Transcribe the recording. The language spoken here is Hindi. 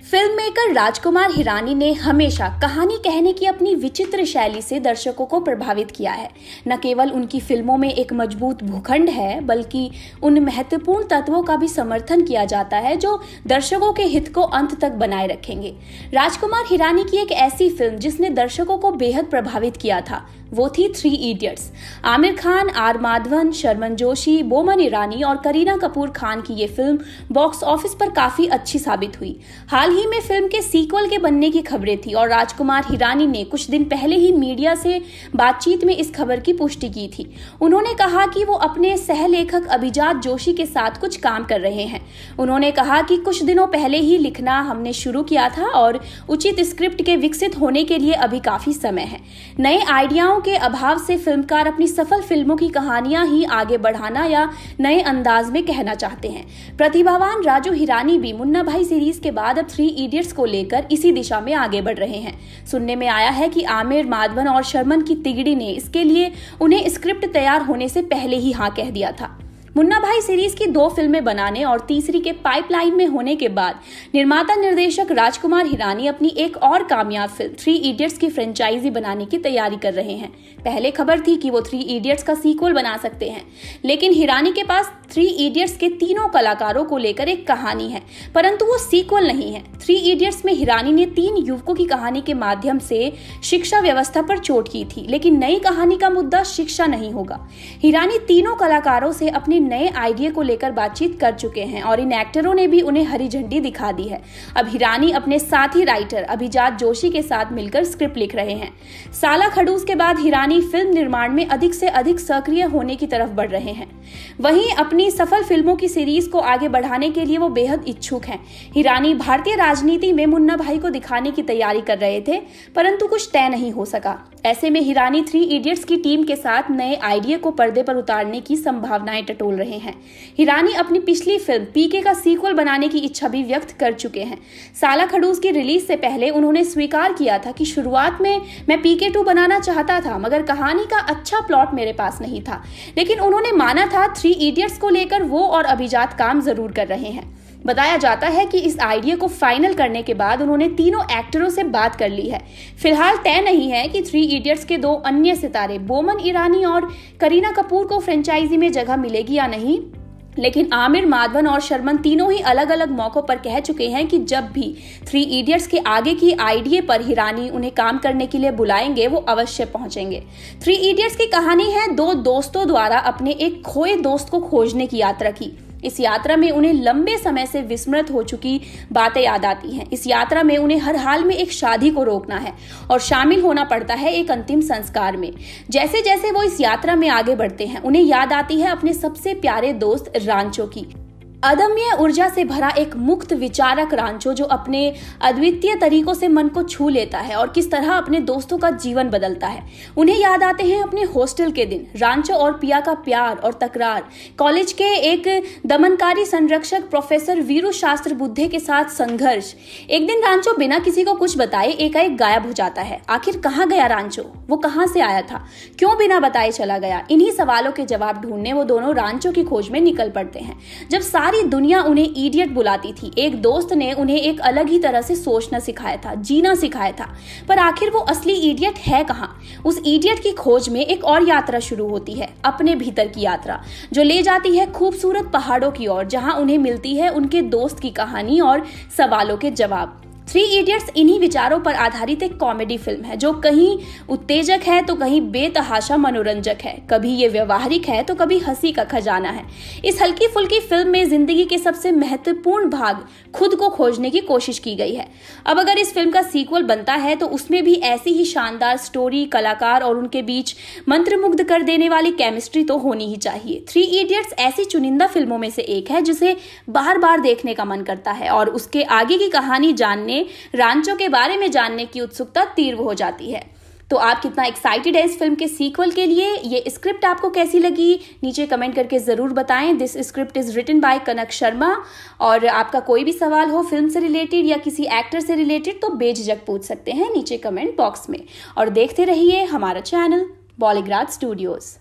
फिल्म मेकर राजकुमार हिरानी ने हमेशा कहानी कहने की अपनी विचित्र शैली से दर्शकों को प्रभावित किया है। न केवल उनकी फिल्मों में एक मजबूत भूखंड है, बल्कि उन महत्वपूर्ण तत्वों का भी समर्थन किया जाता है जो दर्शकों के हित को अंत तक बनाए रखेंगे। राजकुमार हिरानी की एक ऐसी फिल्म जिसने दर्शकों को बेहद प्रभावित किया था, वो थी 3 इडियट्स। आमिर खान, आर माधवन, शर्मन जोशी, बोमन ईरानी और करीना कपूर खान की ये फिल्म बॉक्स ऑफिस पर काफी अच्छी साबित हुई। हाल ही में फिल्म के सीक्वल के बनने की खबरें थी और राजकुमार हिरानी ने कुछ दिन पहले ही मीडिया से बातचीत में इस खबर की पुष्टि की थी। उन्होंने कहा कि वो अपने सहलेखक अभिजात जोशी के साथ कुछ काम कर रहे हैं। उन्होंने कहा कि कुछ दिनों पहले ही लिखना हमने शुरू किया था और उचित स्क्रिप्ट के विकसित होने के लिए अभी काफी समय है। नए आइडियाओं के अभाव से फिल्मकार अपनी सफल फिल्मों की कहानियां ही आगे बढ़ाना या नए अंदाज में कहना चाहते हैं। प्रतिभावान राजू हिरानी भी मुन्ना भाई सीरीज के बाद अब 3 इडियट्स को लेकर इसी दिशा में आगे बढ़ रहे हैं। सुनने में आया है कि आमिर, माधवन और शर्मन की तिगड़ी ने इसके लिए उन्हें स्क्रिप्ट तैयार होने से पहले ही हाँ कह दिया था। मुन्ना भाई सीरीज की 2 फिल्में बनाने और तीसरी के पाइपलाइन में होने के बाद निर्माता निर्देशक राजकुमार हिरानी अपनी एक और कामयाब फिल्म 3 इडियट्स की फ्रेंचाइजी बनाने की तैयारी कर रहे हैं। पहले खबर थी कि वो 3 इडियट्स का सीक्वल बना सकते हैं, लेकिन हिरानी के पास 3 इडियट्स के तीनों कलाकारों को लेकर एक कहानी है, परंतु वो सीक्वल नहीं है। 3 इडियट्स में हिरानी ने 3 युवकों की कहानी के माध्यम से शिक्षा व्यवस्था पर चोट की थी, लेकिन नई कहानी का मुद्दा शिक्षा नहीं होगा। हिरानी तीनों कलाकारों से अपने नए आइडिया को लेकर बातचीत कर चुके हैं और इन एक्टरों ने भी उन्हें हरी झंडी दिखा दी है। अब हिरानी अपने साथी राइटर अभिजात जोशी के साथ मिलकर स्क्रिप्ट लिख रहे हैं। साला खड़ूस के बाद हिरानी फिल्म निर्माण में अधिक से अधिक सक्रिय होने की तरफ बढ़ रहे हैं। वहीं अपनी सफल फिल्मों की सीरीज को आगे बढ़ाने के लिए वो बेहद इच्छुक हैं। हिरानी भारतीय राजनीति में मुन्ना भाई को दिखाने की तैयारी कर रहे थे, परंतु कुछ तय नहीं हो सका। ऐसे में हिरानी 3 इडियट्स की टीम के साथ नए आइडिया को पर्दे पर उतारने की संभावनाएं टटोल रहे हैं। हिरानी अपनी पिछली फिल्म पीके का सीक्वल बनाने की इच्छा भी व्यक्त कर चुके हैं। साला खड़ूस की रिलीज से पहले उन्होंने स्वीकार किया था कि शुरुआत में मैं पीके 2 बनाना चाहता था, मगर कहानी का अच्छा प्लॉट मेरे पास नहीं था। लेकिन उन्होंने माना था 3 इडियट्स को लेकर वो और अभिजात काम जरूर कर रहे हैं। बताया जाता है कि इस आइडिया को फाइनल करने के बाद उन्होंने तीनों एक्टरों से बात कर ली है। फिलहाल तय नहीं है कि 3 इडियट्स के 2 अन्य सितारे बोमन ईरानी और करीना कपूर को फ्रेंचाइजी में जगह मिलेगी या नहीं, लेकिन आमिर, माधवन और शर्मन तीनों ही अलग अलग मौकों पर कह चुके हैं कि जब भी 3 इडियट्स के आगे की आइडिया पर हिरानी उन्हें काम करने के लिए बुलाएंगे, वो अवश्य पहुंचेंगे। 3 इडियट्स की कहानी है 2 दोस्तों द्वारा अपने एक खोए दोस्त को खोजने की यात्रा की। इस यात्रा में उन्हें लंबे समय से विस्मृत हो चुकी बातें याद आती हैं। इस यात्रा में उन्हें हर हाल में एक शादी को रोकना है और शामिल होना पड़ता है एक अंतिम संस्कार में। जैसे जैसे वो इस यात्रा में आगे बढ़ते हैं, उन्हें याद आती है अपने सबसे प्यारे दोस्त रांचो की। अदम्य ऊर्जा से भरा एक मुक्त विचारक रांचो जो अपने अद्वितीय तरीकों से मन को छू लेता है और किस तरह अपने दोस्तों का जीवन बदलता है। उन्हें याद आते हैं अपने हॉस्टल के दिन, रांचो और पिया का प्यार और तकरार, कॉलेज के एक दमनकारी संरक्षक प्रोफेसर वीरू शास्त्र बुद्धे के साथ संघर्ष। एक दिन रांचो बिना किसी को कुछ बताए एकाएक गायब हो जाता है। आखिर कहाँ गया रांचो? वो कहाँ से आया था? क्यों बिना बताए चला गया? इन्हीं सवालों के जवाब ढूंढने वो दोनों रांचो की खोज में निकल पड़ते हैं। जब सारी दुनिया उन्हें इडियट बुलाती थी, एक दोस्त ने उन्हें एक अलग ही तरह से सोचना सिखाया था, जीना सिखाया था। पर आखिर वो असली इडियट है कहाँ? उस इडियट की खोज में एक और यात्रा शुरू होती है, अपने भीतर की यात्रा, जो ले जाती है खूबसूरत पहाड़ों की ओर, जहां उन्हें मिलती है उनके दोस्त की कहानी और सवालों के जवाब। 3 इडियट्स इन्हीं विचारों पर आधारित एक कॉमेडी फिल्म है जो कहीं उत्तेजक है तो कहीं बेतहाशा मनोरंजक है, कभी ये व्यवहारिक है तो कभी हंसी का खजाना है। इस हल्की फुल्की फिल्म में जिंदगी के सबसे महत्वपूर्ण भाग खुद को खोजने की कोशिश की गई है। अब अगर इस फिल्म का सीक्वल बनता है तो उसमें भी ऐसी ही शानदार स्टोरी, कलाकार और उनके बीच मंत्रमुग्ध कर देने वाली केमिस्ट्री तो होनी ही चाहिए। 3 इडियट्स ऐसी चुनिंदा फिल्मों में से एक है जिसे बार बार देखने का मन करता है और उसके आगे की कहानी जानने, रांचो के बारे में जानने की उत्सुकता तीव्र हो जाती है। तो आप कितना एक्साइटेड है इस फिल्म के सीक्वल के लिए? ये स्क्रिप्ट आपको कैसी लगी? नीचे कमेंट करके जरूर बताएं। This script is written by Kanak Sharma. और आपका कोई भी सवाल हो फिल्म से रिलेटेड या किसी एक्टर से रिलेटेड तो बेझिझक पूछ सकते हैं नीचे कमेंट बॉक्स में। और देखते रहिए हमारा चैनल बॉलीग्राड स्टूडियोज।